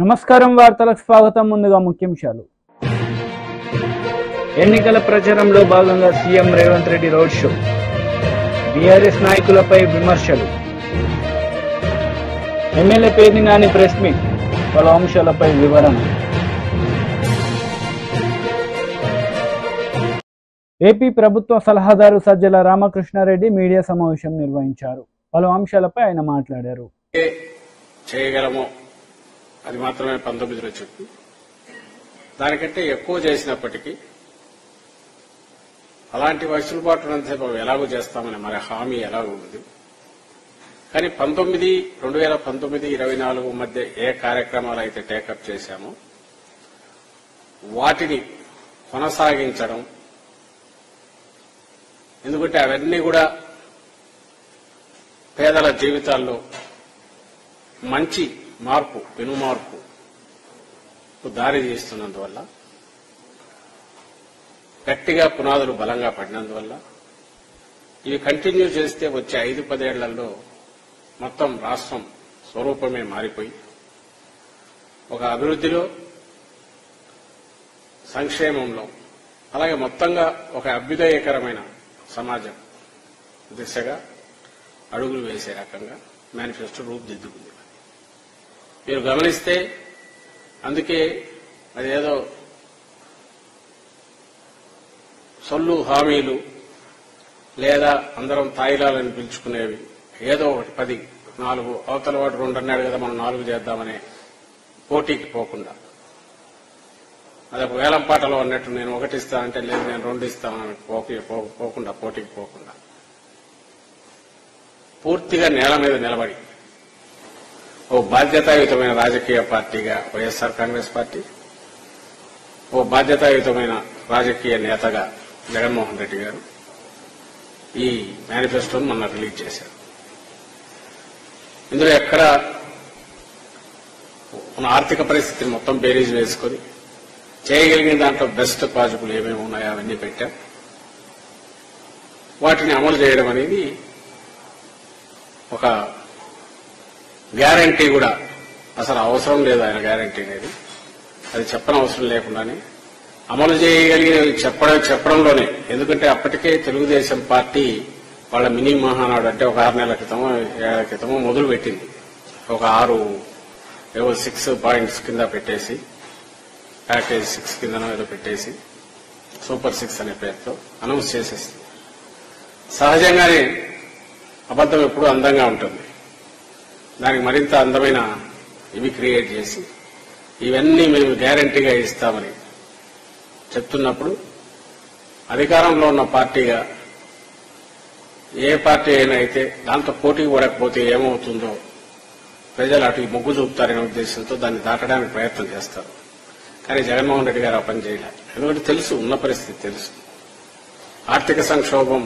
నమస్కారం వార్తలకు స్వాగతం. ముందుగా ముఖ్యాంశాలు. ఎన్నికల ప్రచారంలో భాగంగా CM Revanth Reddy road show, BRS నాయకులపై విమర్శలు, MLA Perni Nani press meet, పలు అంశాలపై వివరణ. ఏపీ ప్రభుత్వ సలహాదారు సజ్జల రామకృష్ణారెడ్డి మీడియా సమావేశం నిర్వహించారు. పలు అంశాలపై ఆయన మాట్లాడారు. చేయగలమో అది మాత్రమే 19లో చెప్పి దానికంటే ఎక్కువ చేసినప్పటికీ అలాంటి వెసులుబాటునంతసేపు ఎలాగో చేస్తామని మరి హామీ ఎలాగో ఉంది. కానీ 2019-24 మధ్య ఏ కార్యక్రమాలు అయితే టేకప్ చేశామో వాటిని కొనసాగించడం, ఎందుకంటే అవన్నీ కూడా పేదల జీవితాల్లో మంచి మార్పు, పెను మార్పు దారి తీస్తున్నందువల్ల, గట్టిగా పునాదులు బలంగా పడినందువల్ల ఇవి కంటిన్యూ చేస్తే వచ్చే 5-10 ఏళ్లలో మొత్తం రాష్ట్రం స్వరూపమే మారిపోయి ఒక అభివృద్ధిలో, సంక్షేమంలో, అలాగే మొత్తంగా ఒక అభ్యుదయకరమైన సమాజం దిశగా అడుగులు వేసే రకంగా మేనిఫెస్టో రూపుదిద్దుకుంది. మీరు గమనిస్తే అందుకే అదేదో సొల్లు హామీలు లేదా అందరం తాయిలాలని పిలుచుకునేవి ఏదో ఒకటి 10-4 అవతల వాడు 2 అన్నాడు కదా మనం 4 చేద్దామనే పోటీకి పోకుండా, అదొక వేలం పాటలో అన్నట్టు నేను 1 ఇస్తా అంటే లేదు నేను 2 ఇస్తానని పోకుండా, పోటీకి పోకుండా పూర్తిగా నేల మీద నిలబడి ఓ బాధ్యతాయుతమైన రాజకీయ పార్టీగా వైఎస్ఆర్ కాంగ్రెస్ పార్టీ, ఓ బాధ్యతాయుతమైన రాజకీయ నేతగా జగన్మోహన్ రెడ్డి గారు ఈ మేనిఫెస్టోను మొన్న రిలీజ్ చేశారు. ఇందులో ఎక్కడ మన ఆర్థిక పరిస్థితిని మొత్తం బేరీజ్ వేసుకొని చేయగలిగిన దాంట్లో బెస్ట్ పాజిబుల్ ఏమేమి ఉన్నాయో అవన్నీ పెట్టాం. వాటిని అమలు చేయడం అనేది ఒక గ్యారంటీ కూడా అసలు అవసరం లేదు. ఆయన గ్యారంటీ అనేది అది చెప్పనవసరం లేకుండానే అమలు చేయగలిగినవి చెప్పడంలోనే, ఎందుకంటే అప్పటికే తెలుగుదేశం పార్టీ వాళ్ళ మినీ మహానాడు అంటే ఒక 6 నెలల క్రితమో 7 నెలల క్రితమో మొదలు పెట్టింది. ఒక 6 పాయింట్స్ కింద పెట్టేసి, ప్యాకేజ్ 6 కిందనో ఏదో పెట్టేసి సూపర్ 6 అనే పేరుతో అనౌన్స్ చేసేసింది. సహజంగానే అబద్ధం ఎప్పుడూ అందంగా ఉంటుంది. దానికి మరింత అందమైన ఇవి క్రియేట్ చేసి ఇవన్నీ మేము గ్యారంటీగా ఇస్తామని చెప్తున్నప్పుడు, అధికారంలో ఉన్న పార్టీగా ఏ పార్టీ అయినా అయితే దాంతో పోటీ పడకపోతే ఏమవుతుందో ప్రజలు అటు మొగ్గు చూపుతారనే ఉద్దేశంతో దాన్ని దాటడానికి ప్రయత్నం చేస్తారు. కానీ జగన్మోహన్ రెడ్డి గారు ఆ పని చేయలేదు. ఎందుకంటే తెలుసు, ఉన్న పరిస్థితి తెలుసు. ఆర్థిక సంక్షోభం,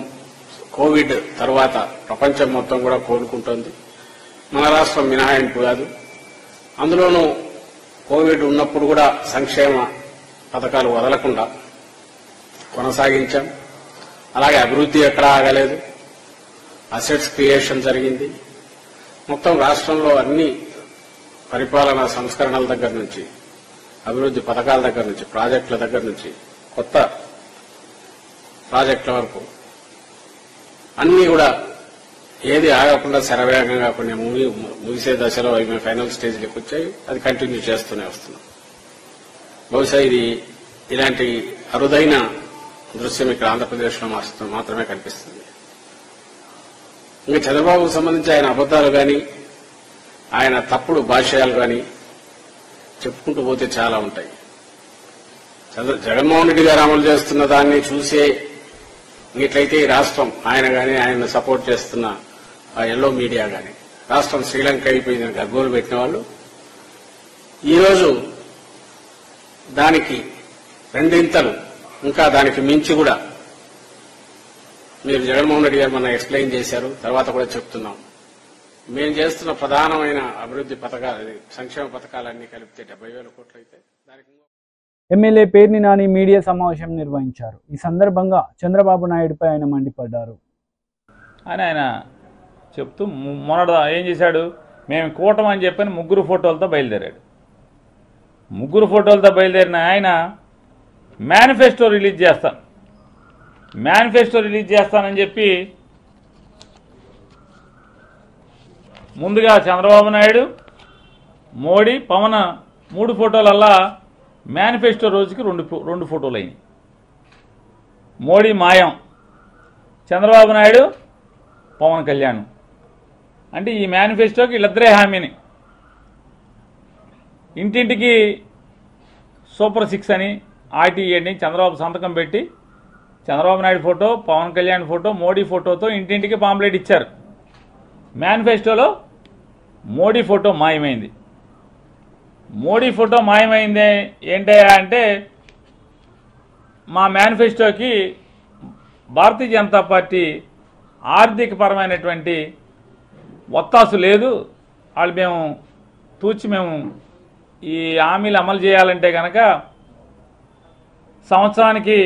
కోవిడ్ తర్వాత ప్రపంచం మొత్తం కూడా కోలుకుంటోంది. మన రాష్ట్రం మినహాయింపు కాదు. అందులోనూ కోవిడ్ ఉన్నప్పుడు కూడా సంక్షేమ పథకాలు వదలకుండా కొనసాగించాం. అలాగే అభివృద్ధి ఎక్కడా ఆగలేదు. అసెట్స్ క్రియేషన్ జరిగింది. మొత్తం రాష్ట్రంలో అన్ని పరిపాలనా సంస్కరణల దగ్గర నుంచి, అభివృద్ధి పథకాల దగ్గర నుంచి, ప్రాజెక్టుల దగ్గర నుంచి, కొత్త ప్రాజెక్టుల వరకు అన్ని కూడా ఏది ఆగకుండా శరవేగంగా కొన్ని ముగిసే దశలో అవి ఫైనల్ స్టేజ్లోకి వచ్చాయి. అది కంటిన్యూ చేస్తూనే వస్తున్నాం. బహుశా ఇది ఇలాంటి అరుదైన దృశ్యం ఇక్కడ ఆంధ్రప్రదేశ్లో మాత్రమే కనిపిస్తుంది. ఇంకా చంద్రబాబుకు సంబంధించి ఆయన అబద్దాలు కానీ, ఆయన తప్పుడు భాష్యాలు కానీ చెప్పుకుంటూ పోతే చాలా ఉంటాయి. జగన్మోహన్ రెడ్డి గారు అమలు చేస్తున్న దాన్ని చూసే ఇట్లయితే ఈ రాష్ట్రం, ఆయన కానీ ఆయన సపోర్ట్ చేస్తున్న ఆ ఎల్లో మీడియా కానీ రాష్ట్రం శ్రీలంక అయిపోయిందని గగ్గోలు పెట్టిన వాళ్ళు ఈరోజు దానికి 2 ఇంకా దానికి మించి కూడా మీరు జగన్మోహన్ రెడ్డి గారు మన ఎక్స్ప్లెయిన్ చేశారు. తర్వాత కూడా చెప్తున్నాం, మేము చేస్తున్న ప్రధానమైన అభివృద్ధి పథకాలు, సంక్షేమ పథకాలన్నీ కలిపితే 70,000 కోట్లు అయితే దానికి ఎమ్మెల్యే పేర్ని నాని మీడియా సమావేశం నిర్వహించారు. ఈ సందర్భంగా చంద్రబాబు నాయుడుపై ఆయన మండిపడ్డారు. ఆయన చెప్తూ మొన్నటి ఏం చేశాడు, మేము కూటమి అని చెప్పని 3 ఫోటోలతో బయలుదేరాడు. ముగ్గురు ఫోటోలతో బయలుదేరిన ఆయన మేనిఫెస్టో రిలీజ్ చేస్తానని చెప్పి ముందుగా చంద్రబాబు నాయుడు, మోడీ, పవన్ 3 ఫోటోలల్లా మేనిఫెస్టో రోజుకి రెండు ఫోటోలు అయినాయి. మోడీ మాయం, చంద్రబాబు నాయుడు, పవన్ కళ్యాణ్. అంటే ఈ మేనిఫెస్టోకి వీళ్ళిద్దరే హామీని. ఇంటింటికి సూపర్ 6 అని ఆర్టీఏని చంద్రబాబు సంతకం పెట్టి చంద్రబాబు నాయుడు ఫోటో, పవన్ కళ్యాణ్ ఫోటో, మోడీ ఫోటోతో ఇంటింటికి పాంప్లెట్ ఇచ్చారు. మేనిఫెస్టోలో మోడీ ఫోటో మాయమైంది. మోడీ ఫోటో మాయమైంది ఏంటయ్యా అంటే, మా మేనిఫెస్టోకి భారతీయ జనతా పార్టీ ఆర్థికపరమైనటువంటి ఒత్తాసు లేదు. వాళ్ళు మేము ఈ హామీలు అమలు చేయాలంటే కనుక సంవత్సరానికి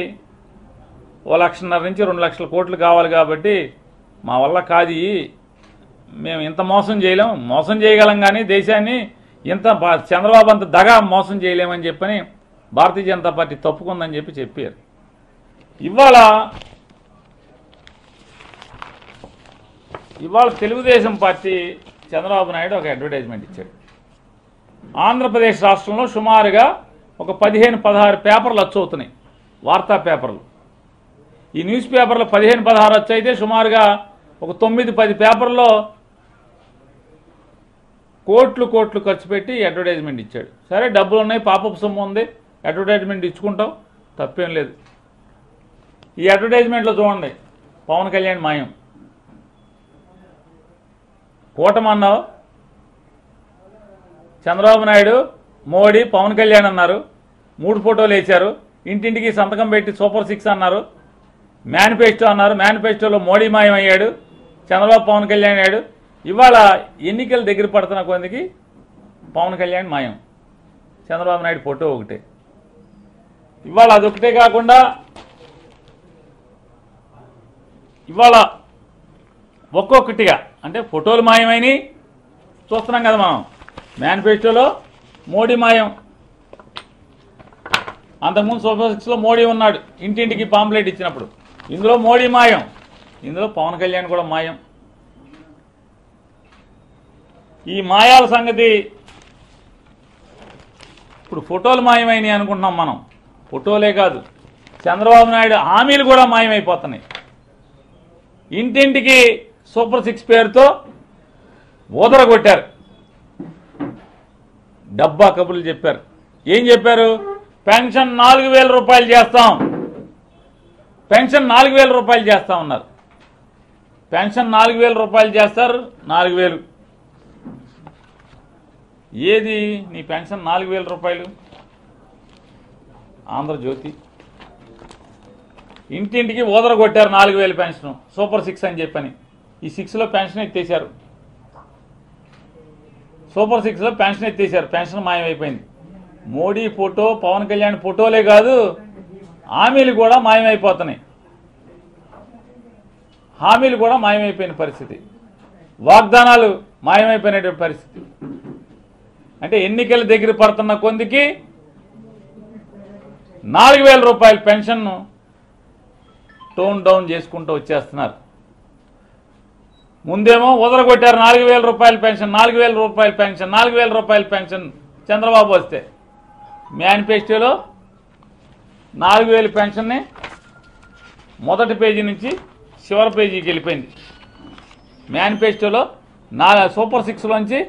1,50,000 నుంచి 2 లక్షల కోట్లు కావాలి. కాబట్టి మా వల్ల కాదు, మేము ఇంత మోసం చేయలేం. మోసం చేయగలం కానీ దేశాన్ని ఇంత చంద్రబాబు అంత దగా మోసం చేయలేమని చెప్పని భారతీయ జనతా పార్టీ తప్పుకుందని చెప్పారు. ఇవాళ తెలుగుదేశం పార్టీ చంద్రబాబు నాయుడు ఒక అడ్వర్టైజ్మెంట్ ఇచ్చాడు. ఆంధ్రప్రదేశ్ రాష్ట్రంలో సుమారుగా ఒక 15-16 పేపర్లు వచ్చవుతున్నాయి, వార్తా పేపర్లు. ఈ న్యూస్ పేపర్లు 15-16 వచ్చైతే సుమారుగా ఒక 9-10 పేపర్లో కోట్లు ఖర్చు పెట్టి అడ్వర్టైజ్మెంట్ ఇచ్చాడు. సరే, డబ్బులు ఉన్నాయి, పాపపు సొమ్ము ఉంది, అడ్వర్టైజ్మెంట్ ఇచ్చుకుంటాం, తప్పేం లేదు. ఈ అడ్వర్టైజ్మెంట్లో చూడండి, పవన్ కళ్యాణ్ మాయం. కూటమన్నావు, చంద్రబాబు నాయుడు, మోడీ, పవన్ కళ్యాణ్ అన్నారు, 3 ఫోటోలు వేశారు. ఇంటింటికి సంతకం పెట్టి సూపర్ 6 అన్నారు. మేనిఫెస్టో అన్నారు, మేనిఫెస్టోలో మోడీ మాయం అయ్యాడు, చంద్రబాబు, పవన్ కళ్యాణ్ అయ్యాడు. ఇవాళ ఎన్నికలు దగ్గర పడుతున్న కొందికి పవన్ కళ్యాణ్ మాయం, చంద్రబాబు నాయుడు ఫోటో ఒకటే. ఇవాళ అదొకటే కాకుండా ఇవాళ ఒక్కొక్కటిగా అంటే ఫోటోలు మాయమైనవి చూస్తున్నాం కదా మనం. మేనిఫెస్టోలో మోడీ మాయం, అంతకుముందు సూపర్ 6లో మోడీ ఉన్నాడు ఇంటింటికి పాంప్లెట్ ఇచ్చినప్పుడు. ఇందులో మోడీ మాయం, ఇందులో పవన్ కళ్యాణ్ కూడా మాయం. ఈ మాయాల సంగతి ఇప్పుడు ఫోటోలు మాయమైనవి అనుకుంటున్నాం మనం. ఫోటోలే కాదు, చంద్రబాబు నాయుడు హామీలు కూడా మాయమైపోతున్నాయి. ఇంటింటికి సూపర్ 6 పేరుతో ఊదరగొట్టారు, డబ్బా కబుర్లు చెప్పారు. ఏం చెప్పారు? పెన్షన్ 4,000 రూపాయలు చేస్తాం, పెన్షన్ 4,000 రూపాయలు చేస్తా ఉన్నారు. పెన్షన్ 4,000 రూపాయలు చేస్తారు. 4,000 ఏది నీ పెన్షన్ 4,000 రూపాయలు? ఆంధ్రజ్యోతి ఇంటింటికి ఊదరగొట్టారు 4,000 పెన్షన్, సూపర్ 6 అని చెప్పని. ఈ 6లో పెన్షన్ ఎత్తేశారు, సూపర్ 6లో పెన్షన్ ఎత్తేశారు, పెన్షన్ మాయమైపోయింది. మోడీ ఫోటో, పవన్ కళ్యాణ్ ఫోటోలే కాదు, హామీలు కూడా మాయమైపోతున్నాయి. హామీలు కూడా మాయమైపోయిన పరిస్థితి, వాగ్దానాలు మాయమైపోయినటువంటి పరిస్థితి. అంటే ఎన్నికల దగ్గర పడుతున్న కొందికి 4,000 రూపాయల పెన్షన్ను టోన్ డౌన్ చేసుకుంటూ వచ్చేస్తున్నారు. ముందేమో వదలగొట్టారు 4,000 రూపాయల పెన్షన్, 4,000 రూపాయల పెన్షన్, 4,000 రూపాయల పెన్షన్ చంద్రబాబు వస్తే. మేనిఫెస్టోలో 4,000 పెన్షన్ని మొదటి పేజీ నుంచి చివరి పేజీకి వెళ్ళిపోయింది. మేనిఫెస్టోలో సూపర్ 6లోంచి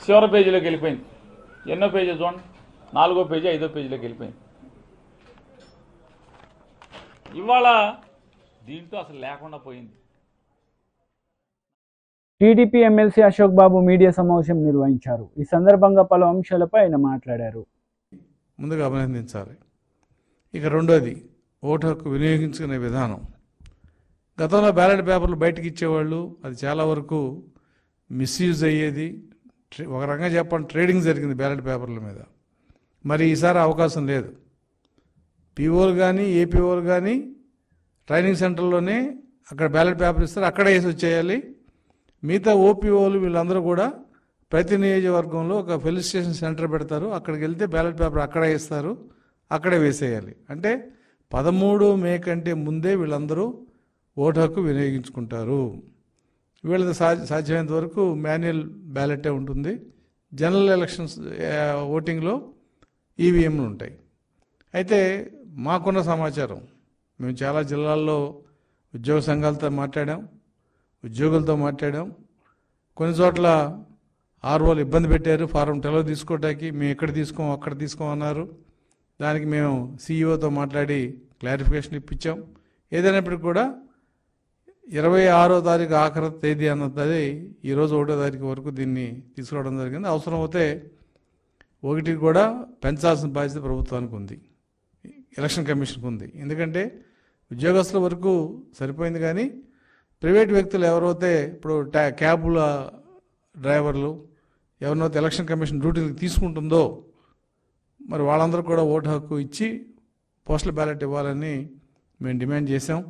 చివరి పేజీలోకి వెళ్ళిపోయింది. ఎన్నో పేజీ చూడండి, 4వ పేజీ 5వ పేజీలోకి వెళ్ళిపోయింది. ఇవాళ దీంట్లో అసలు లేకుండా పోయింది. టీడీపీ ఎమ్మెల్సీ అశోక్ బాబు మీడియా సమావేశం నిర్వహించారు. ఈ సందర్భంగా పలు అంశాలపై ఆయన మాట్లాడారు. ముందుగా అభినందించాలి. ఇక రెండోది, ఓటు హక్కు వినియోగించుకునే విధానం. గతంలో బ్యాలెట్ పేపర్లు బయటకు ఇచ్చేవాళ్ళు, అది చాలా వరకు మిస్యూజ్ అయ్యేది. ఒక రకంగా చెప్పండి, ట్రేడింగ్ జరిగింది బ్యాలెట్ పేపర్ల మీద. మరి ఈసారి అవకాశం లేదు. పీఓలు కానీ ఏపీఓలు కానీ ట్రైనింగ్ సెంటర్లోనే అక్కడ బ్యాలెట్ పేపర్ ఇస్తారు, అక్కడే వేసి వచ్చేయాలి. మిగతా ఓపీఓలు వీళ్ళందరూ కూడా ప్రతి నియోజకవర్గంలో ఒక ఫెలిసిటేషన్ సెంటర్ పెడతారు. అక్కడికి వెళ్తే బ్యాలెట్ పేపర్ అక్కడే ఇస్తారు, అక్కడే వేసేయాలి. అంటే 13 మే కంటే ముందే వీళ్ళందరూ ఓటు హక్కు వినియోగించుకుంటారు. వీళ్ళది సాధ్యమైనంత వరకు మాన్యువల్ బ్యాలెటే ఉంటుంది. జనరల్ ఎలక్షన్స్ ఓటింగ్లో ఈవీఎంలు ఉంటాయి. అయితే మాకున్న సమాచారం, మేము చాలా జిల్లాల్లో ఉద్యోగ సంఘాలతో మాట్లాడాం, ఉద్యోగులతో మాట్లాడాం. కొన్ని చోట్ల ఆర్ఓలు ఇబ్బంది పెట్టారు ఫారం 12 తీసుకోవడానికి. మేము ఎక్కడ తీసుకోం అక్కడ తీసుకోమన్నారు. దానికి మేము సీఈఓతో మాట్లాడి క్లారిఫికేషన్ ఇప్పించాం. ఏదైనప్పటికీ కూడా 26వ తారీఖు ఆఖరి తేదీ అన్నది ఈరోజు 1వ తారీఖు వరకు దీన్ని తీసుకురావడం జరిగింది. అవసరం అయితే 1 కూడా పెంచాల్సిన బాధ్యత ప్రభుత్వానికి ఉంది, ఎలక్షన్ కమిషన్కి ఉంది. ఎందుకంటే ఉద్యోగస్తుల వరకు సరిపోయింది, కానీ ప్రైవేట్ వ్యక్తులు ఎవరైతే ఇప్పుడు క్యాబుల డ్రైవర్లు ఎవరినైతే ఎలక్షన్ కమిషన్ డ్యూటీలకు తీసుకుంటుందో మరి వాళ్ళందరూ కూడా ఓటు హక్కు ఇచ్చి పోస్టల్ బ్యాలెట్ ఇవ్వాలని మేము డిమాండ్ చేసాం.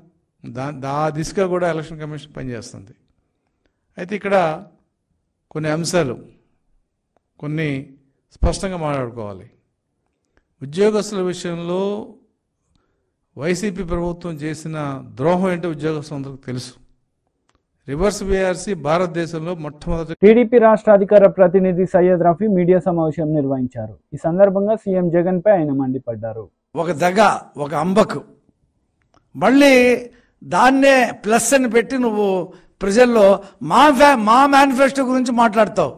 ఆ దిశగా కూడా ఎలక్షన్ కమిషన్ పనిచేస్తుంది. అయితే ఇక్కడ కొన్ని అంశాలు కొన్ని స్పష్టంగా మాట్లాడుకోవాలి. ఉద్యోగస్తుల విషయంలో వైసీపీ ప్రభుత్వం చేసిన ద్రోహం ఏంటో ఉద్యోగస్తులందరికీ తెలుసు. రివర్స్ బీఆర్సీ భారతదేశంలో మొట్టమొదటి. టీడీపీ రాష్ట్ర అధికార ప్రతినిధి సయ్యద్ రఫీ మీడియా సమావేశం నిర్వహించారు. ఈ సందర్భంగా సీఎం జగన్ పై ఆయన మండిపడ్డారు. ఒక దగ, ఒక అంబకు, మళ్ళీ దాన్నే ప్లస్ అని పెట్టి నువ్వు ప్రజల్లో మా మేనిఫెస్టో గురించి మాట్లాడతావు.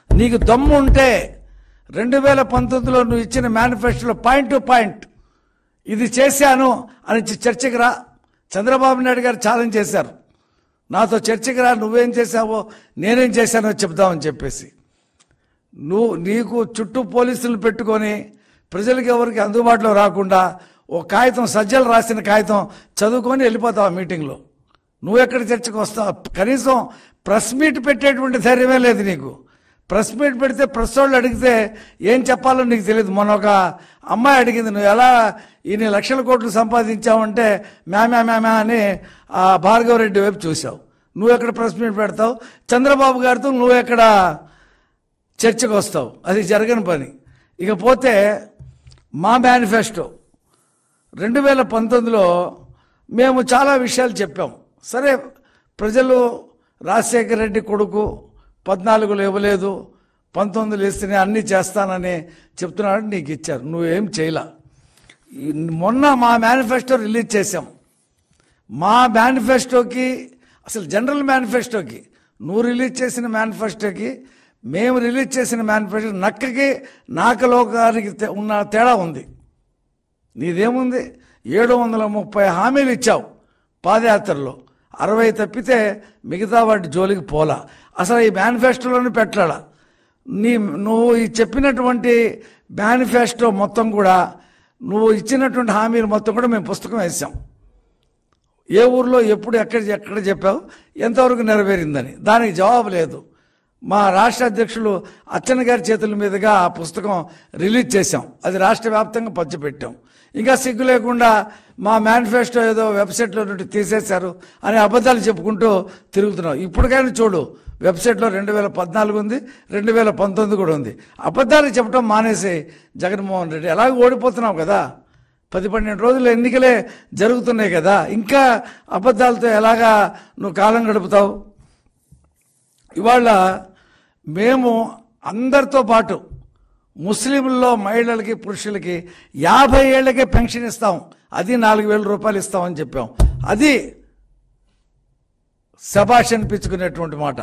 నీకు దమ్ము ఉంటే 2019లో నువ్వు ఇచ్చిన మేనిఫెస్టోలో పాయింట్ టు పాయింట్ ఇది చేశాను అని చర్చకి రా. చంద్రబాబు నాయుడు గారు ఛాలెంజ్ చేశారు, నాతో చర్చకి రా, నువ్వేం చేశావో నేనేం చేశానో చెప్దామని చెప్పేసి. నీకు చుట్టూ పోలీసులను పెట్టుకొని ప్రజలకు ఎవరికి అందుబాటులో రాకుండా ఒక కాగితం, సజ్జలు రాసిన కాగితం చదువుకొని వెళ్ళిపోతావు ఆ మీటింగ్లో. నువ్వెక్కడ చర్చకు వస్తావు? కనీసం ప్రెస్ మీట్ పెట్టేటువంటి ధైర్యమే లేదు నీకు. ప్రెస్ మీట్ పెడితే ప్రెస్ వాళ్ళు అడిగితే ఏం చెప్పాలో నీకు తెలియదు. మొన్న ఒక అమ్మాయి అడిగింది, నువ్వు ఎలా ఇన్ని లక్షల కోట్లు సంపాదించావంటే మ్యా అని ఆ భార్గవరెడ్డి వైపు చూసావు. నువ్వెక్కడ ప్రెస్ మీట్ పెడతావు? చంద్రబాబు గారితో నువ్వెక్కడ చర్చకు వస్తావు? అది జరగని పని. ఇకపోతే మా మేనిఫెస్టో 2019లో మేము చాలా విషయాలు చెప్పాం. సరే, ప్రజలు రాజశేఖర రెడ్డి కొడుకు 14లో ఇవ్వలేదు, 19లో ఇస్తేనే అన్నీ చేస్తానని చెప్తున్నాడు, నీకు ఇచ్చారు, నువ్వేం చేయలా. మొన్న మా మేనిఫెస్టో రిలీజ్ చేశాం. మా మేనిఫెస్టోకి, అసలు జనరల్ మేనిఫెస్టోకి, నువ్వు రిలీజ్ చేసిన మేనిఫెస్టోకి మేము రిలీజ్ చేసిన మేనిఫెస్టో నక్కకి నాకలోకానికి ఉన్న తేడా ఉంది. నీదేముంది? 730 హామీలు ఇచ్చావు పాదయాత్రలో, 60 తప్పితే మిగతా వాటి జోలికి పోలా. అసలు ఈ మేనిఫెస్టోలోనే పెట్టాలా. నువ్వు ఈ చెప్పినటువంటి మేనిఫెస్టో మొత్తం కూడా, నువ్వు ఇచ్చినటువంటి హామీలు మొత్తం కూడా మేము పుస్తకం వేసాం. ఏ ఊర్లో ఎప్పుడు ఎక్కడ చెప్పావు, ఎంతవరకు నెరవేరిందని దానికి జవాబు లేదు. మా రాష్ట్ర అధ్యక్షులు అచ్చెన్న గారి చేతుల మీదుగా ఆ పుస్తకం రిలీజ్ చేశాం. అది రాష్ట్ర వ్యాప్తంగా పంచిపెట్టాం. ఇంకా సిగ్గు లేకుండా మా మేనిఫెస్టో ఏదో వెబ్సైట్లో నుండి తీసేశారు అని అబద్ధాలు చెప్పుకుంటూ తిరుగుతున్నావు. ఇప్పటికైనా చూడు, వెబ్సైట్లో 2014 ఉంది, 2019 కూడా ఉంది. అబద్ధాలు చెప్పడం మానేసి జగన్మోహన్ రెడ్డి, ఎలాగ ఓడిపోతున్నావు కదా, 10-12 రోజులు ఎన్నికలే జరుగుతున్నాయి కదా, ఇంకా అబద్ధాలతో ఎలాగా నువ్వు కాలం గడుపుతావు? ఇవాళ మేము అందరితో పాటు ముస్లింల్లో మహిళలకి, పురుషులకి 50 ఏళ్లకే పెన్షన్ ఇస్తాం, అది 4000 రూపాయలు ఇస్తామని చెప్పాం. అది శభాష్ అనిపించుకునేటువంటి మాట.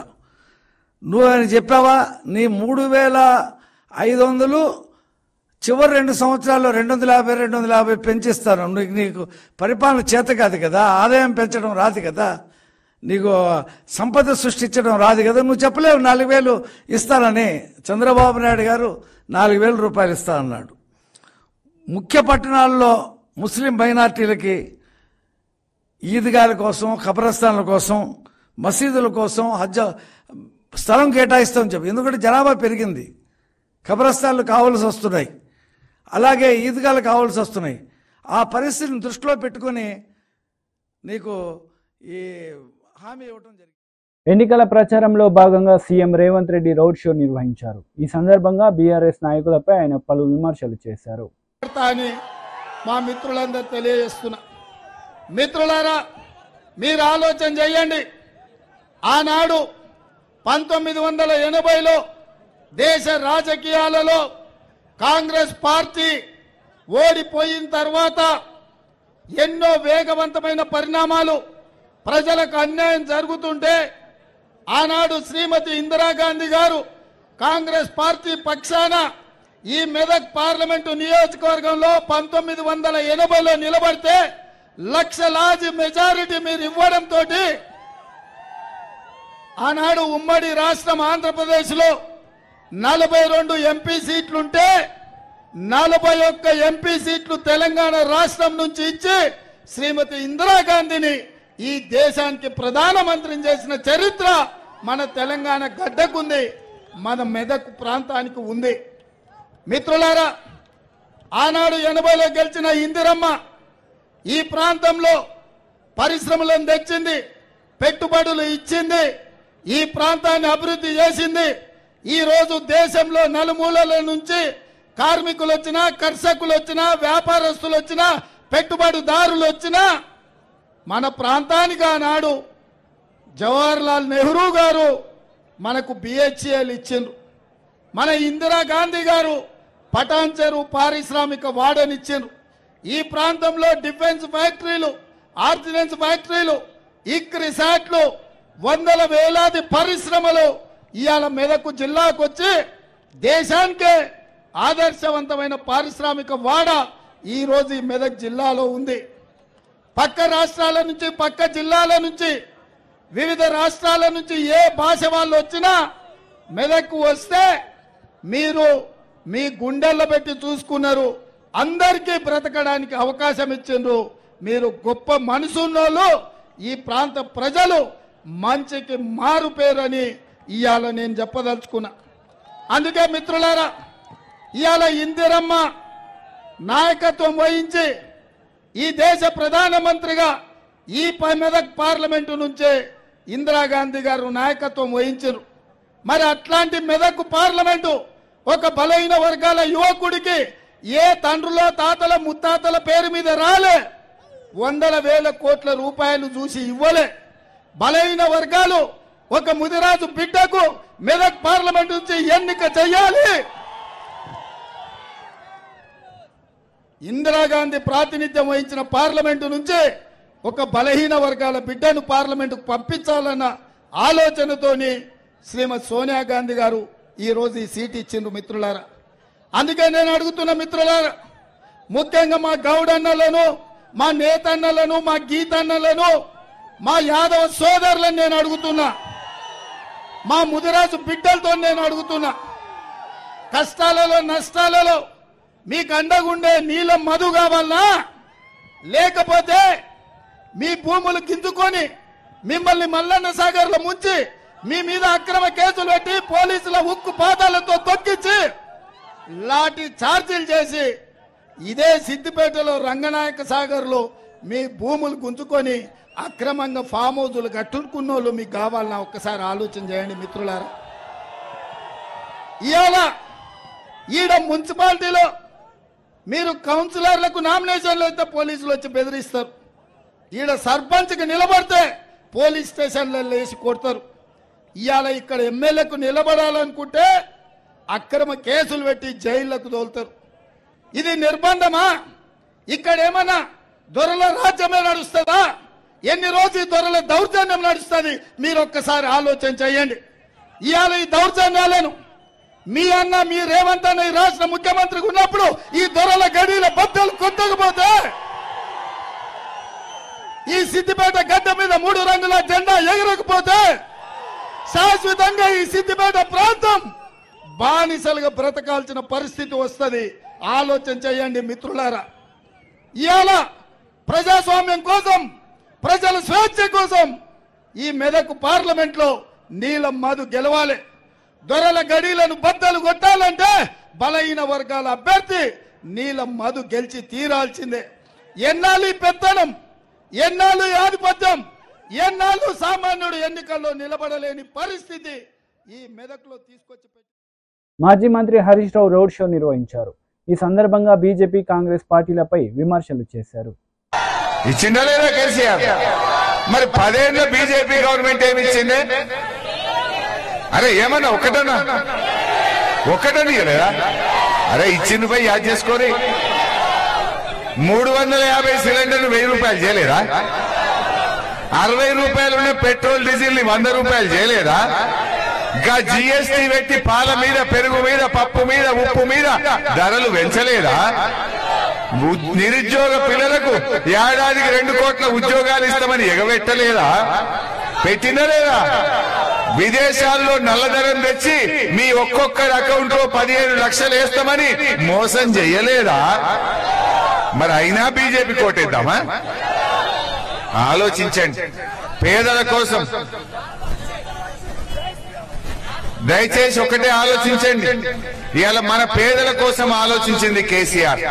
నువ్వని చెప్పావా? నీ 3500 చివరి 2 సంవత్సరాల్లో 250 పెంచిస్తాను. నీకు పరిపాలన చేత కాదు కదా, ఆదాయం పెంచడం రాదు కదా, నీకు సంపద సృష్టించడం రాదు కదా. నువ్వు చెప్పలేవు 4000 ఇస్తానని. చంద్రబాబు నాయుడు గారు 4000 రూపాయలు ఇస్తానన్నాడు. ముఖ్య పట్టణాల్లో ముస్లిం మైనార్టీలకి ఈద్గాల కోసం, ఖబరస్థాన్ల కోసం, మసీదుల కోసం స్థలం కేటాయిస్తామని చెప్పి. ఎందుకంటే జనాభా పెరిగింది, ఖబరస్థాన్లు కావాల్సి వస్తున్నాయి, అలాగే ఈద్గాలు కావాల్సి వస్తున్నాయి. ఆ పరిస్థితిని దృష్టిలో పెట్టుకొని నీకు ఈ హామీ ఇవ్వటం జరిగింది. ఎన్నికల ప్రచారంలో భాగంగా CM Revanth Reddy road show నిర్వహించారు. ఈ సందర్భంగా బీఆర్ఎస్ నాయకులపై ఆయన పలు విమర్శలు చేశారు. మా మిత్రులందరూ తెలియజేస్తున్నా, మిత్రులారా మీరు ఆలోచన చేయండి. ఆనాడు 1980లో దేశ రాజకీయాలలో కాంగ్రెస్ పార్టీ ఓడిపోయిన తర్వాత ఎన్నో వేగవంతమైన పరిణామాలు, ప్రజలకు అన్యాయం జరుగుతుంటే ఆనాడు శ్రీమతి ఇందిరాగాంధీ గారు కాంగ్రెస్ పార్టీ పక్షాన ఈ మెదక్ పార్లమెంటు నియోజకవర్గంలో 1980లో నిలబడితే లక్షలాది మెజారిటీ మీరు ఇవ్వడంతో ఆనాడు ఉమ్మడి రాష్ట్రం ఆంధ్రప్రదేశ్లో 42 ఎంపీ సీట్లుంటే 41 ఎంపీ సీట్లు తెలంగాణ రాష్ట్రం నుంచి ఇచ్చి శ్రీమతి ఇందిరాగాంధీని ఈ దేశానికి ప్రధానమంత్రిని చేసిన చరిత్ర మన తెలంగాణ గడ్డకుంది, మన మెదక్ ప్రాంతానికి ఉంది. మిత్రులారా, ఆనాడు 80లో గెలిచిన ఇందిరమ్మ ఈ ప్రాంతంలో పరిశ్రమలను తెచ్చింది, పెట్టుబడులు ఇచ్చింది, ఈ ప్రాంతాన్ని అభివృద్ధి చేసింది. ఈ రోజు దేశంలో నలుమూలల నుంచి కార్మికులు వచ్చినా, కర్షకులు వచ్చినా, వ్యాపారస్తులు వచ్చినా, పెట్టుబడిదారులు వచ్చినా మన ప్రాంతానికి ఆనాడు జవహర్లాల్ నెహ్రూ గారు మనకు బిహెచ్ఎల్ ఇచ్చిండ్రు. మన ఇందిరాగాంధీ గారు పటాన్ చెరువు పారిశ్రామిక వాడనిచ్చిండ్రు. ఈ ప్రాంతంలో డిఫెన్స్ ఫ్యాక్టరీలు, ఆర్డినెన్స్ ఫ్యాక్టరీలు, ఇక్ రిసార్ట్లు, వందల వేలాది పరిశ్రమలు ఇవాళ మెదక్ జిల్లాకు వచ్చి దేశానికే ఆదర్శవంతమైన పారిశ్రామిక వాడ ఈ రోజు ఈ మెదక్ జిల్లాలో ఉంది. పక్క రాష్ట్రాల నుంచి, పక్క జిల్లాల నుంచి, వివిధ రాష్ట్రాల నుంచి ఏ భాష వాళ్ళు వచ్చినా మెదక్కు వస్తే మీరు మీ గుండెల్లో పెట్టి చూసుకున్నారు. అందరికీ బ్రతకడానికి అవకాశం ఇచ్చిండ్రు. మీరు గొప్ప మనసున్నోళ్ళు. ఈ ప్రాంత ప్రజలు మంచికి మారు పేరని ఇవాళ నేను చెప్పదలుచుకున్నా. అందుకే మిత్రులారా, ఇవాళ ఇందిరమ్మ నాయకత్వం వహించి ఈ దేశ ప్రధానమంత్రిగా ఈ మెదక్ పార్లమెంటు నుంచే ఇందిరాగాంధీ గారు నాయకత్వం వహించారు. మరి అట్లాంటి మెదక్ పార్లమెంటు ఒక బలహీన వర్గాల యువకుడికి ఏ తండ్రుల తాతల ముత్తాతల పేరు మీద రాలే, వందల వేల కోట్ల రూపాయలు చూసి ఇవ్వలే. బలహీన వర్గాలు ఒక ముదిరాజు బిడ్డకు మెదక్ పార్లమెంట్ నుంచి ఎన్నిక చేయాలి. ఇందిరాగాంధీ ప్రాతినిధ్యం వహించిన పార్లమెంటు నుంచి ఒక బలహీన వర్గాల బిడ్డను పార్లమెంటుకు పంపించాలన్న ఆలోచనతోని శ్రీమతి సోనియా గాంధీ గారు ఈ రోజు ఈ సీట్ ఇచ్చిండ్రు మిత్రులారా. అందుకే నేను అడుగుతున్న మిత్రులారా, ముఖ్యంగా మా గౌడన్నలను, మా నేతన్నలను, మా గీతన్నలను, మా యాదవ సోదరులను నేను అడుగుతున్నా, మా ముదిరాజు బిడ్డలతో నేను అడుగుతున్నా, కష్టాలలో నష్టాలలో మీకు అండగుండే నీలం మధు కావాలనా, లేకపోతే మీ భూములు గింజుకొని మిమ్మల్ని మల్లన్న సాగర్లో ముంచి మీ మీద అక్రమ కేసులు పెట్టి పోలీసుల ఉక్కు పాదాలతో తొక్కించి లాఠీ చార్జీలు చేసి ఇదే సిద్దిపేటలో రంగనాయక సాగర్లో మీ భూములు గుంజుకొని అక్రమంగా ఫామ్ హౌజులు కట్టుకున్న వాళ్ళు మీకు కావాలన్నా ఒక్కసారి ఆలోచన చేయండి మిత్రులారా. ఇవాళ ఈడ మున్సిపాలిటీలో మీరు కౌన్సిలర్లకు నామినేషన్లు అయితే పోలీసులు వచ్చి బెదిరిస్తారు. ఈడ సర్పంచ్కి నిలబడితే పోలీస్ స్టేషన్లలో వేసి కొడతారు. ఇవాళ ఇక్కడ ఎమ్మెల్యేకు నిలబడాలనుకుంటే అక్రమ కేసులు పెట్టి జైళ్లకు తోలుతారు. ఇది నిర్బంధమా? ఇక్కడ ఏమన్నా దొరల రాజ్యమే నడుస్తుందా? ఎన్ని రోజులు దొరల దౌర్జన్యం నడుస్తుంది? మీరు ఒక్కసారి ఆలోచన చేయండి. ఇవాళ ఈ దౌర్జన్యాలను మీ అన్న, మీ రేవంత్ అన్న ఈ రాష్ట్ర ముఖ్యమంత్రికి ఉన్నప్పుడు ఈ దొరల గడిల బద్దలు కొట్టకపోతే, ఈ సిద్దిపేట గడ్డ మీద 3 రంగుల జెండా ఎగరకపోతే శాశ్వతంగా ఈ సిద్దిపేట ప్రాంతం బానిసలుగా బ్రతకాల్సిన పరిస్థితి వస్తుంది. ఆలోచన చేయండి మిత్రులారా. ఇవాళ ప్రజాస్వామ్యం కోసం, ప్రజల స్వేచ్ఛ కోసం ఈ మెదక్ పార్లమెంట్ లో నీలం మధు గెలవాలి. దొరల గడీలను బద్దలు కొట్టాలంటే బలహీన వర్గాల అభ్యర్థి నీలం మధు గెలిచి తీరాల్సిందే. ఎన్నాళ్ళు ఈ పెత్తనం, ఎన్నాళ్ళు ఈ ఆధిపత్యం, ఎన్నాళ్ళు సామాన్యుడు ఎన్నికల్లో నిలబడలేని పరిస్థితి ఈ మెదక్లో తీసుకొచ్చి మాజీ మంత్రి హరీష్ రావు రోడ్ షో నిర్వహించారు. ఈ సందర్భంగా బీజేపీ కాంగ్రెస్ పార్టీలపై విమర్శలు చేశారు. ఇచ్చిందా లేదా కేసీఆర్? మరి 10 ఏళ్ళ బీజేపీ గవర్నమెంట్ ఏమి ఇచ్చింది? అరే ఏమన్నా ఒక్కటని లేదా? అరే ఇచ్చింది పోయి యాద్ చేసుకోరి. 350 సిలిండర్లు 1000 రూపాయలు చేయలేదా? 60 రూపాయలు ఉన్న పెట్రోల్ డీజిల్ ని 100 రూపాయలు చేయలేదా? ఇంకా జీఎస్టీ పెట్టి పాల మీద, పెరుగు మీద, పప్పు మీద, ఉప్పు మీద ధరలు పెంచలేదా? నిరుద్యోగ పిల్లలకు ఏడాదికి 2 కోట్ల ఉద్యోగాలు ఇస్తామని ఎగబెట్టలేదా? పెట్టినా లేదా? విదేశాల్లో నల్లధనం తెచ్చి మీ ఒక్కొక్కరి అకౌంట్ లో 15 లక్షలు వేస్తామని మోసం చెయ్యలేదా? మరి అయినా బీజేపీ కోటేద్దామా? ఆలోచించండి. పేదల కోసం దయచేసి ఒకటే ఆలోచించండి. ఇవాళ మన పేదల కోసం ఆలోచించింది కేసీఆర్,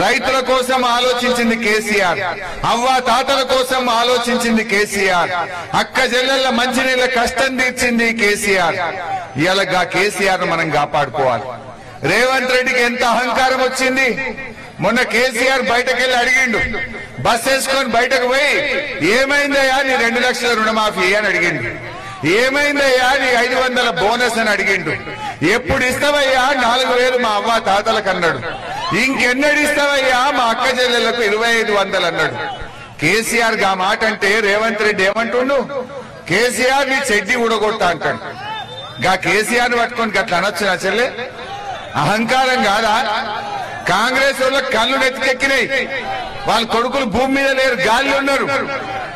రైతుల కోసం ఆలోచించింది కేసీఆర్, అవ్వ తాతల కోసం ఆలోచించింది కేసీఆర్, అక్క చెల్లెళ్ల మంచినీళ్ళ కష్టం తీర్చింది కేసీఆర్. ఇవాళ కేసీఆర్ మనం కాపాడుకోవాలి. రేవంత్ రెడ్డికి ఎంత అహంకారం వచ్చింది. మొన్న కేసీఆర్ బయటకెళ్ళి అడిగిండు, బస్ వేసుకొని బయటకు పోయి ఏమైందయ్యా నీ 2 లక్షల రుణమాఫీ అని అడిగిండు. ఏమైందయ్యా నీ 500 బోనస్ అని అడిగిండు. ఎప్పుడు ఇస్తావయ్యా 4000 మా అవ్వ తాతలకు అన్నాడు. ఇంకెన్నడు ఇస్తావయ్యా మా అక్క చెల్లెళ్లకు 2500 అన్నాడు. కేసీఆర్ గా మాట అంటే రేవంత్ రెడ్డి ఏమంటుండు? కేసీఆర్ నీ చెడ్డి ఊడగొట్టా అంటాడు. గా కేసీఆర్ పట్టుకొని గట్లా అనొచ్చు నా చెల్లె? అహంకారం కాదా? కాంగ్రెస్ వాళ్ళకి కళ్ళు నెత్తికెక్కినాయి. వాళ్ళ కొడుకులు భూమి మీద లేరు, గాలిలో ఉన్నారు.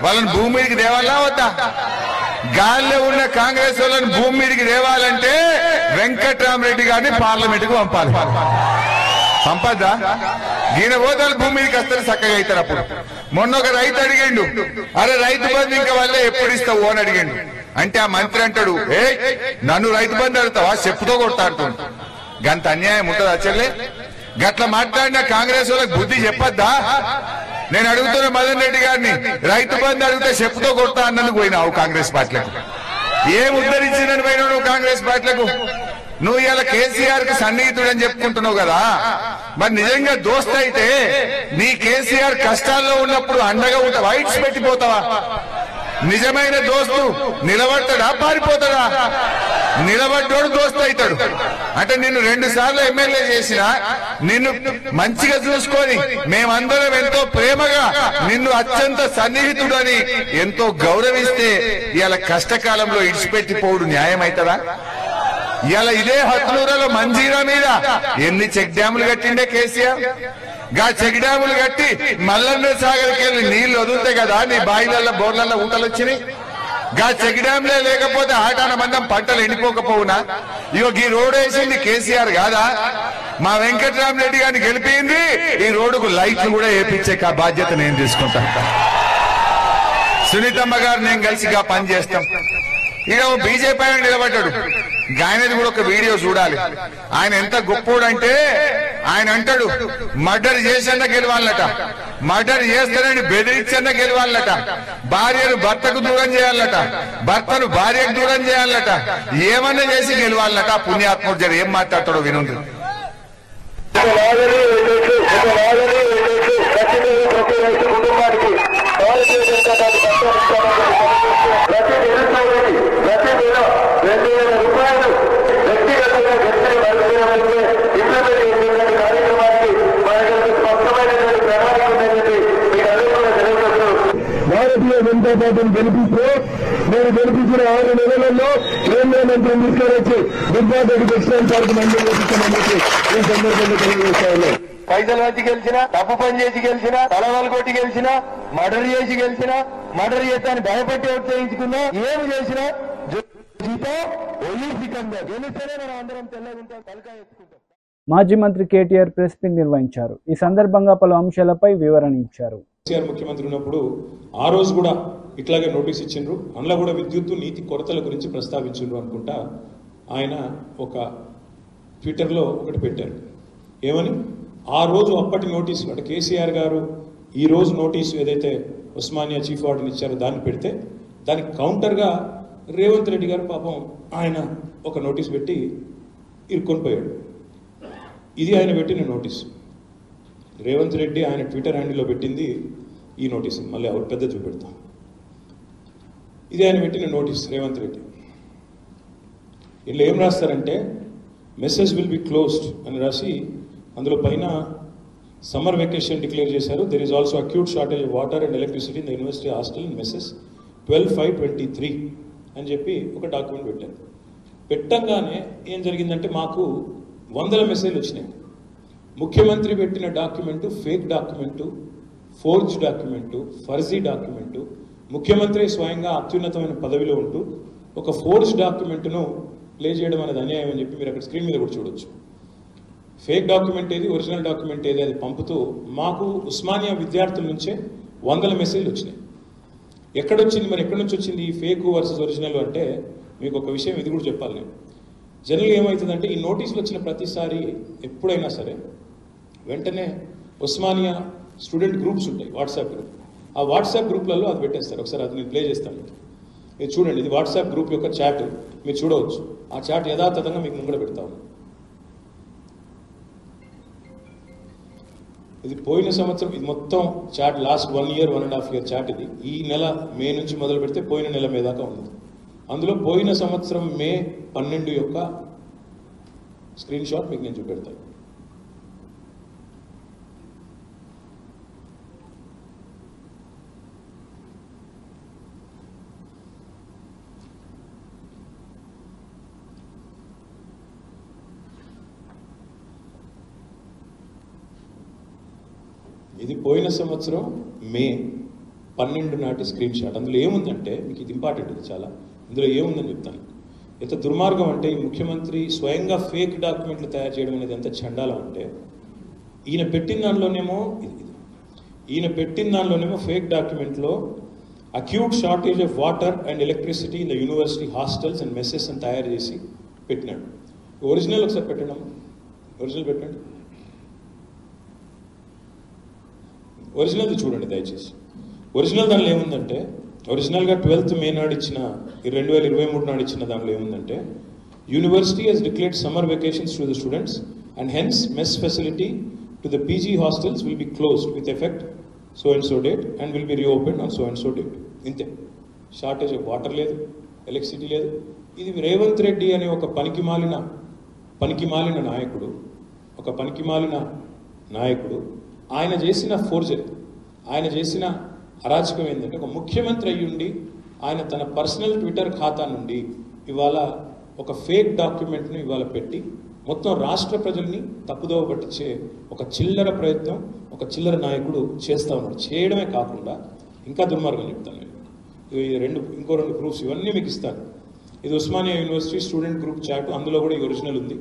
వాళ్ళని భూమి మీదకి దేవాలా వద్దా? గాలిలో ఉన్న కాంగ్రెస్ వాళ్ళని భూమి మీదకి దేవాలంటే వెంకట్రామరెడ్డి గారిని పార్లమెంట్ కు పంపాలి. సంపద ఈయన పోతారు భూమి మీదకి వస్తారు, చక్కగా అవుతారు. అప్పుడు మొన్న ఒక రైతు అడిగిండు, అరే రైతు బంధు ఇంకా వల్లే ఎప్పుడు ఇస్తావు అని అడిగిండు. అంటే ఆ మంత్రి అంటాడు, ఏ నన్ను రైతు బంధు అడుగుతావా, చెప్పుతో కొడతా అంటాడు. గంత అన్యాయం ఉంటుందా చెల్లె? గట్ల మాట్లాడిన కాంగ్రెస్ వాళ్ళకి బుద్ధి చెప్పొద్దా? నేను అడుగుతున్న మదన్ రెడ్డి గారిని, రైతు బంధు అడిగితే చెప్పుతో కొడతా అన్నందుకు పోయినావు కాంగ్రెస్ పార్టీలకు. ఏం ఉద్ధరించిందని పోయినావు నువ్వు కాంగ్రెస్ పార్టీలకు? నువ్వు ఇలా కేసీఆర్ కి సన్నిహితుడని చెప్పుకుంటున్నావు కదా, మరి నిజంగా దోస్త్ అయితే నీ కేసీఆర్ కష్టాల్లో ఉన్నప్పుడు అండగా ఉంటా, వైట్స్ పెట్టిపోతావా? నిజమైన దోస్తు నిలబడతాడా పారిపోతాడా? నిలబడ్డోడు దోస్తు అవుతాడు. అంటే నిన్ను 2 సార్లు ఎమ్మెల్యే చేసినా నిన్ను మంచిగా చూసుకొని మేమందరం ఎంతో ప్రేమగా నిన్ను అత్యంత సన్నిహితుడని ఎంతో గౌరవిస్తే ఇవాళ కష్టకాలంలో ఇడిచిపెట్టిపోవడు న్యాయం అవుతుందా? ఇవాళ ఇదే హత్నూరులో మంజీరా మీద ఎన్ని చెక్ డ్యాములు కట్టిండే కేసీఆర్. గా చెక్ డ్యాములు కట్టి మల్లన్న సాగర్కి వెళ్ళి నీళ్లు వదులుతాయి కదా, నీ బాయిలల్లో బోర్లలో ఊటలు వచ్చినాయి. గా చెక్ డ్యామ్లే లేకపోతే ఆటాన మందం పంటలు ఎండిపోకపోవునా? ఇగో ఈ రోడ్ వేసింది కేసీఆర్ కాదా? మా వెంకట్రామరెడ్డి గారిని గెలిపింది ఈ రోడ్డుకు లైట్లు కూడా వేపించే బాధ్యత నేను తీసుకుంటా. సునీతమ్మ గారు నేను కలిసిగా పని చేస్తాం. ఇక బీజేపీ ఆయన నిలబడ్డాడు. ఆయనది కూడా ఒక వీడియో చూడాలి. ఆయన ఎంత గొప్పోడంటే ఆయన అంటాడు, మర్డర్ చేసన్నా గెలవాలట, మర్డర్ చేస్తానని బెదిరించన్నా గెలవాలట, భార్యను భర్తకు దూరం చేయాలట, భర్తను భార్యకు దూరం చేయాలట, ఏమన్నా చేసి గెలవాలట. పుణ్యాత్ముడు జర ఏం మాట్లాడతాడో వినుండ్రి. కుటుంబానికి భారతీయ జనతా పార్టీ ప్రతి నెల 2000 రూపాయలు వ్యక్తిగతంగా గెలిచిన పరిశీలనకి ఇంప్లిమెంట్ చేసే కార్యక్రమానికి మనకు స్పష్టమైనటువంటి ప్రణాళిక ఉందని చెప్పి మీకు అందరూ కూడా తెలియజేస్తూ, భారతీయ జనతా పార్టీని గెలిపిస్తే నేను గెలిపించిన 6 నెలలలో కేంద్ర మంత్రిని తీసుకొచ్చి దుర్గారెడ్డి ఎక్స్టెంట్ పార్టీ మంజూరు చేపిస్తామని చెప్పి ఈ సందర్భంగా తెలియజేస్తా ఉన్నాను. పైసలు వచ్చి గెలిచినా, తప్పు పని చేసి గెలిచినా, తలవాళ్ళు కొట్టి గెలిచినా, మర్డర్ చేసి గెలిచినా, మర్డర్ చేస్తాను భయపట్టి ఓటు చేయించుకున్నా, ఏమి చేసినా గెలిస్తేనే మనం అందరం తెల్లగుంటాం, తలకాయ ఎత్తుకుంటాం. మాజీ మంత్రి కేటీఆర్ ప్రెస్ మీట్ నిర్వహించారు. ఈ సందర్భంగా పలు అంశాలపై వివరణ ఇచ్చారు. కేసీఆర్ ముఖ్యమంత్రి ఉన్నప్పుడు ఆ రోజు కూడా ఇట్లాగే నోటీస్ ఇచ్చిండ్రు. అందులో కూడా విద్యుత్తు నీతి కొరతల గురించి ప్రస్తావించిండ్రు అనుకుంటా. ఆయన ఒక ట్విట్టర్లో ఒకటి పెట్టారు, ఏమని? ఆ రోజు అప్పటి నోటీసులు అంటే కేసీఆర్ గారు ఈ రోజు నోటీసు ఏదైతే ఉస్మానియా చీఫ్ వార్డెన్ ఇచ్చారో దాన్ని పెడితే దానికి కౌంటర్గా రేవంత్ రెడ్డి గారు పాపం ఆయన ఒక నోటీస్ పెట్టి ఇరుక్కొని పోయాడు. ఇది ఆయన పెట్టిన నోటీస్. రేవంత్ రెడ్డి ఆయన ట్విట్టర్ హ్యాండిల్లో పెట్టింది ఈ నోటీస్. మళ్ళీ ఎవరు పెద్ద చూపెడతాం. ఇది ఆయన పెట్టిన నోటీస్ రేవంత్ రెడ్డి. వీళ్ళు ఏం రాస్తారంటే మెసేజ్ విల్ బి క్లోజ్డ్ అని రాసి అందులో పైన సమ్మర్ వెకేషన్ డిక్లేర్ చేశారు. There is also acute shortage of water and electricity in the university hostel in message 12/5/23 అని చెప్పి ఒక డాక్యుమెంట్ పెట్టారు. పెట్టంగానే ఏం జరిగిందంటే మాకు 100 మెసేజ్లు వచ్చినాయి. ముఖ్యమంత్రి పెట్టిన document fake document, forge document, ఫర్జీ డాక్యుమెంటు, ముఖ్యమంత్రి స్వయంగా అత్యున్నతమైన పదవిలో ఉంటూ ఒక ఫోర్జ్ డాక్యుమెంట్ను ప్లే చేయడం అనేది అన్యాయం అని చెప్పి మీరు అక్కడ స్క్రీన్ మీద కూడా చూడొచ్చు. ఫేక్ డాక్యుమెంట్ ఏది, ఒరిజినల్ డాక్యుమెంట్ ఏది అది పంపుతూ మాకు ఉస్మానియా విద్యార్థుల నుంచే 100 మెసేజ్లు వచ్చినాయి. ఎక్కడొచ్చింది మరి, ఎక్కడి నుంచి వచ్చింది ఈ ఫేక్ వర్సెస్ ఒరిజినల్ అంటే మీకు ఒక విషయం ఇది కూడా చెప్పాలి నేను. జనరల్గా ఏమవుతుందంటే ఈ నోటీసులు వచ్చిన ప్రతిసారి ఎప్పుడైనా సరే వెంటనే ఉస్మానియా స్టూడెంట్ గ్రూప్స్ ఉంటాయి, వాట్సాప్ గ్రూప్. ఆ వాట్సాప్ గ్రూప్లలో అది పెట్టేస్తారు. ఒకసారి అది నేను ప్లే చేస్తాను. ఇది చూడండి, ఇది వాట్సాప్ గ్రూప్ యొక్క చాట్. మీరు చూడవచ్చు. ఆ చాట్ యథాతథంగా మీకు ముంగడ పెడతాము. ఇది పోయిన సంవత్సరం, ఇది మొత్తం chat last 1 year 1.5 year chat. ఇది ఈ నెల మే నుంచి మొదలు పెడితే పోయిన నెల మే దాకా ఉంది. అందులో పోయిన సంవత్సరం మే 12 యొక్క స్క్రీన్ షాట్ మీకు నేను చూపెడతాను. ఇది పోయిన సంవత్సరం మే 12 నాటి స్క్రీన్ షాట్. అందులో ఏముందంటే మీకు ఇది ఇంపార్టెంట్, ఇది చాలా. ఇందులో ఏముందని చెప్తాను. ఎంత దుర్మార్గం అంటే ఈ ముఖ్యమంత్రి స్వయంగా ఫేక్ డాక్యుమెంట్లు తయారు చేయడం అనేది ఎంత చండాలం అంటే ఈయన పెట్టిన దానిలోనేమో ఫేక్ డాక్యుమెంట్లో acute shortage of water and electricity in the university hostels and messes అని తయారు చేసి పెట్టినాడు. ఒరిజినల్ ఒకసారి పెట్టండి, ఒరిజినల్ పెట్టండి. ఒరిజినల్ది చూడండి దయచేసి. ఒరిజినల్ దానిలో ఏముందంటే, ఒరిజినల్గా 12th May నాడు ఇచ్చిన 2023 నాడు ఇచ్చిన దానిలో ఏముందంటే, university has declared summer vacations to the students and hence mess facility to the PG hostels will be closed with effect so and so date and will be reopen on so and so date. ఇంతే. Shortage of water లేదు, electricity లేదు. ఇది రేవంత్ రెడ్డి అనే ఒక పనికిమాలిన నాయకుడు ఆయన చేసిన ఫోర్జరీ, ఆయన చేసిన అరాచకం ఏంటంటే, ఒక ముఖ్యమంత్రి అయ్యుండి ఆయన తన పర్సనల్ ట్విట్టర్ ఖాతా నుండి ఇవాళ ఒక ఫేక్ డాక్యుమెంట్ను ఇవాళ పెట్టి మొత్తం రాష్ట్ర ప్రజల్ని తప్పుదోవ పట్టించే ఒక చిల్లర ప్రయత్నం ఒక చిల్లర నాయకుడు చేస్తూ ఉన్నాడు. చేయడమే కాకుండా ఇంకా దుర్మార్గం చెప్తాను నేను. ఇంకో రెండు ప్రూఫ్స్ ఇవన్నీ మీకు ఇస్తాను. ఇది Osmania university student group chat. అందులో కూడా ఈ ఒరిజినల్ ఉంది.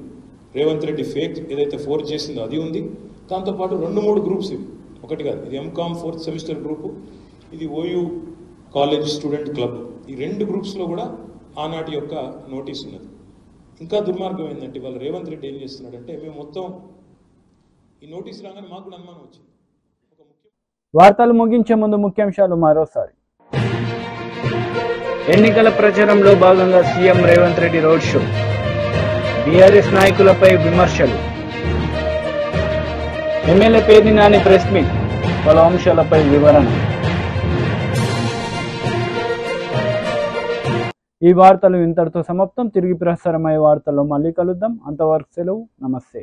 రేవంత్ రెడ్డి ఫేక్ ఏదైతే ఫోర్జ్ చేసిందో అది ఉంది. దాంతోపాటు 2-3 గ్రూప్స్ ఇవి, ఒకటి కాదు. ఇది MCOM 4th సెమిస్టర్ గ్రూపు, ఇది OU కాలేజ్ స్టూడెంట్ క్లబ్. ఈ 2 గ్రూప్స్లో కూడా ఆనాటి యొక్క నోటీస్ ఉన్నది. ఇంకా దుర్మార్గం ఏంటంటే ఇవాళ రేవంత్ రెడ్డి ఏం చేస్తున్నాడంటే, మేము మొత్తం ఈ నోటీస్ రాగానే మాకు కూడా అనుమానం వచ్చింది. వార్తలు ముగించే ముందు ముఖ్యాంశాలు మరోసారి. ఎన్నికల ప్రచారంలో భాగంగా CM Revanth Reddy road show, BRS నాయకులపై విమర్శలు, MLA Perni Nani press meet, పలు అంశాలపై వివరణ. ఈ వార్తలు ఇంతటితో సమాప్తం. తిరిగి ప్రసారమయ్యే వార్తల్లో మళ్ళీ కలుద్దాం. అంతవరకు సెలవు. నమస్తే.